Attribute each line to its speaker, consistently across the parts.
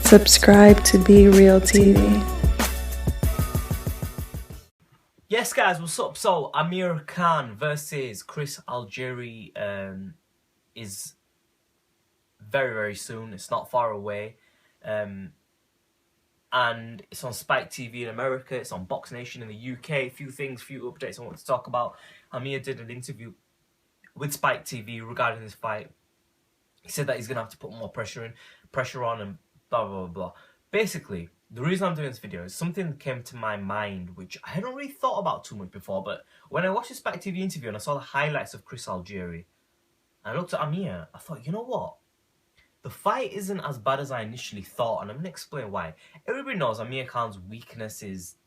Speaker 1: Subscribe to Be Real TV.
Speaker 2: Yes, guys, what's up? So, Amir Khan versus Chris Algieri is very, very soon. It's not far away. And it's on Spike TV in America. It's on Box Nation in the UK. A few updates I want to talk about. Amir did an interview with Spike TV regarding this fight. He said that he's going to have to put more pressure on and blah, blah, blah, blah. Basically, the reason I'm doing this video is something that came to my mind, which I hadn't really thought about too much before, but when I watched the Spike TV interview and I saw the highlights of Chris Algieri, and I looked at Amir, I thought, you know what? The fight isn't as bad as I initially thought, and I'm going to explain why. Everybody knows Amir Khan's weakness is,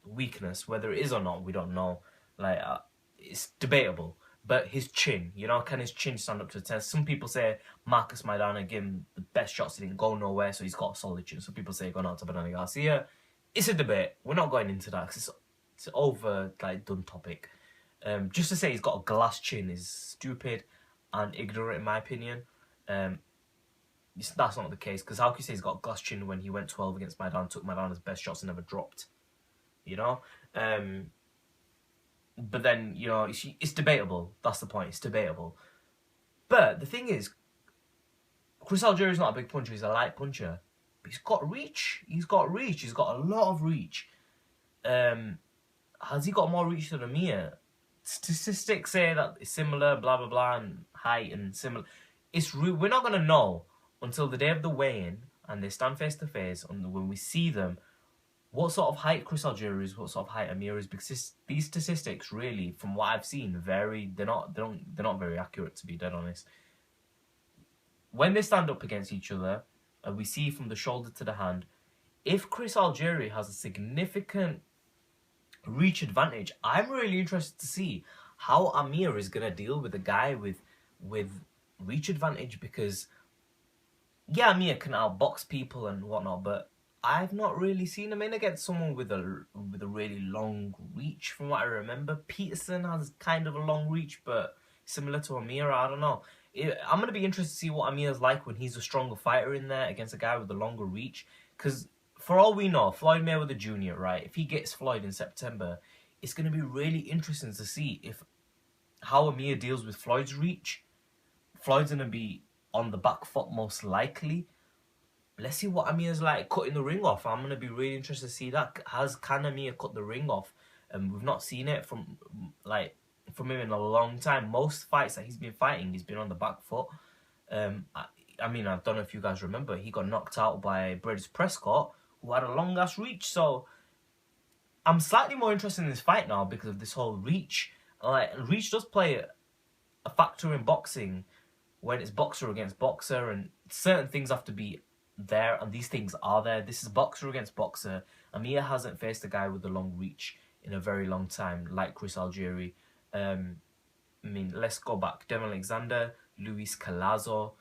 Speaker 2: weakness. Whether it is or not, we don't know. It's debatable. But his chin, can his chin stand up to the test? Some people say Marcus Maidana gave him the best shots, he didn't go nowhere, so he's got a solid chin. Some people say going out to Banana Garcia. It's a debate. We're not going into that because it's over, done topic. Just to say he's got a glass chin is stupid and ignorant in my opinion. That's not the case, because how can you say he's got a glass chin when he went 12 against Maidana, took Maidana's best shots and never dropped? But then, it's debatable. That's the point. It's debatable. But the thing is, Chris Algieri's not a big puncher. He's a light puncher. But he's got reach. He's got a lot of reach. Has he got more reach than Amir? Statistics say that it's similar, blah, blah, blah, and height and similar. We're not going to know until the day of the weigh-in and they stand face-to-face, and when we see them, what sort of height Chris Algieri is, what sort of height Amir is, because these statistics really, from what I've seen, vary. They're not very accurate, to be dead honest. When they stand up against each other, and we see from the shoulder to the hand, if Chris Algieri has a significant reach advantage, I'm really interested to see how Amir is gonna deal with a guy with reach advantage, because yeah, Amir can outbox people and whatnot, but I've not really seen him in against someone with a really long reach. From what I remember, Peterson has kind of a long reach, but similar to Amir, I don't know. I'm going to be interested to see what Amir's like when he's a stronger fighter in there against a guy with a longer reach. Because for all we know, Floyd Mayweather Jr., right, if he gets Floyd in September, it's going to be really interesting to see how Amir deals with Floyd's reach. Floyd's going to be on the back foot most likely. Let's see what Amir's like cutting the ring off. I'm going to be really interested to see that. Can Amir cut the ring off? We've not seen it from him in a long time. Most fights that he's been fighting, he's been on the back foot. I mean, I don't know if you guys remember, he got knocked out by Bradis Prescott, who had a long-ass reach. So I'm slightly more interested in this fight now because of this whole reach. Reach does play a factor in boxing when it's boxer against boxer, and certain things have to be there, and these things are there. This is boxer against boxer. Amir hasn't faced a guy with a long reach in a very long time, like Chris Algieri. I mean, let's go back. Devin Alexander, Luis Calazo,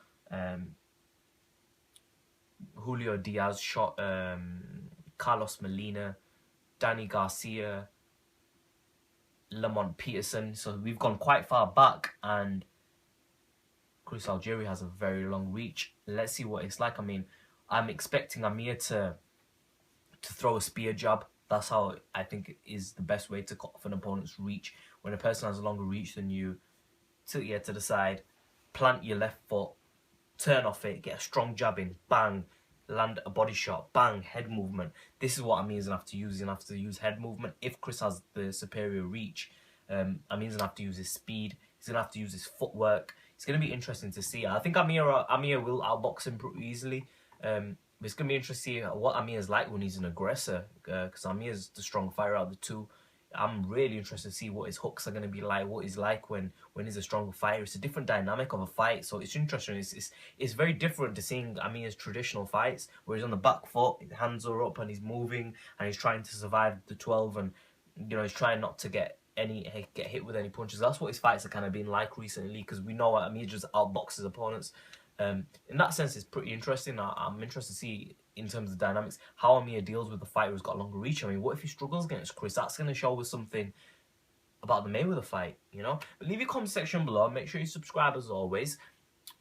Speaker 2: Julio Diaz shot Carlos Molina, Danny Garcia, Lamont Peterson. So we've gone quite far back, and Chris Algieri has a very long reach. Let's see what it's like. I mean, I'm expecting Amir to throw a spear jab. That's how I think is the best way to cut off an opponent's reach. When a person has a longer reach than you, tilt your head to the side, plant your left foot, turn off it, get a strong jab in, bang, land a body shot, bang, head movement. This is what Amir's going to have to use. He's going to have to use head movement. If Chris has the superior reach, Amir's going to have to use his speed. He's going to have to use his footwork. It's going to be interesting to see. I think Amir will outbox him pretty easily. It's going to be interesting to see what Amir's like when he's an aggressor, because Amir's the strong fighter out of the two. I'm really interested to see what his hooks are going to be like, what he's like when he's a stronger fighter. It's a different dynamic of a fight, so it's interesting. It's very different to seeing Amir's traditional fights, where he's on the back foot, his hands are up, and he's moving, and he's trying to survive the 12, and he's trying not to get hit with any punches. That's what his fights have kind of been like recently, because we know Amir just outboxes opponents. In that sense, it's pretty interesting. I'm interested to see, in terms of dynamics, how Amir deals with the fighter who's got longer reach. I mean, what if he struggles against Chris? That's going to show us something about the Mayweather fight, But leave your comment section below. Make sure you subscribe as always.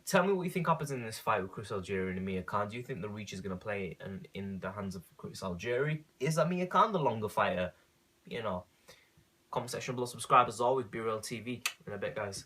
Speaker 2: Tell me what you think happens in this fight with Chris Algieri and Amir Khan. Do you think the reach is going to play in the hands of Chris Algieri? Is Amir Khan the longer fighter? You know, comment section below. Subscribe as always. Be Real TV. In a bit, guys.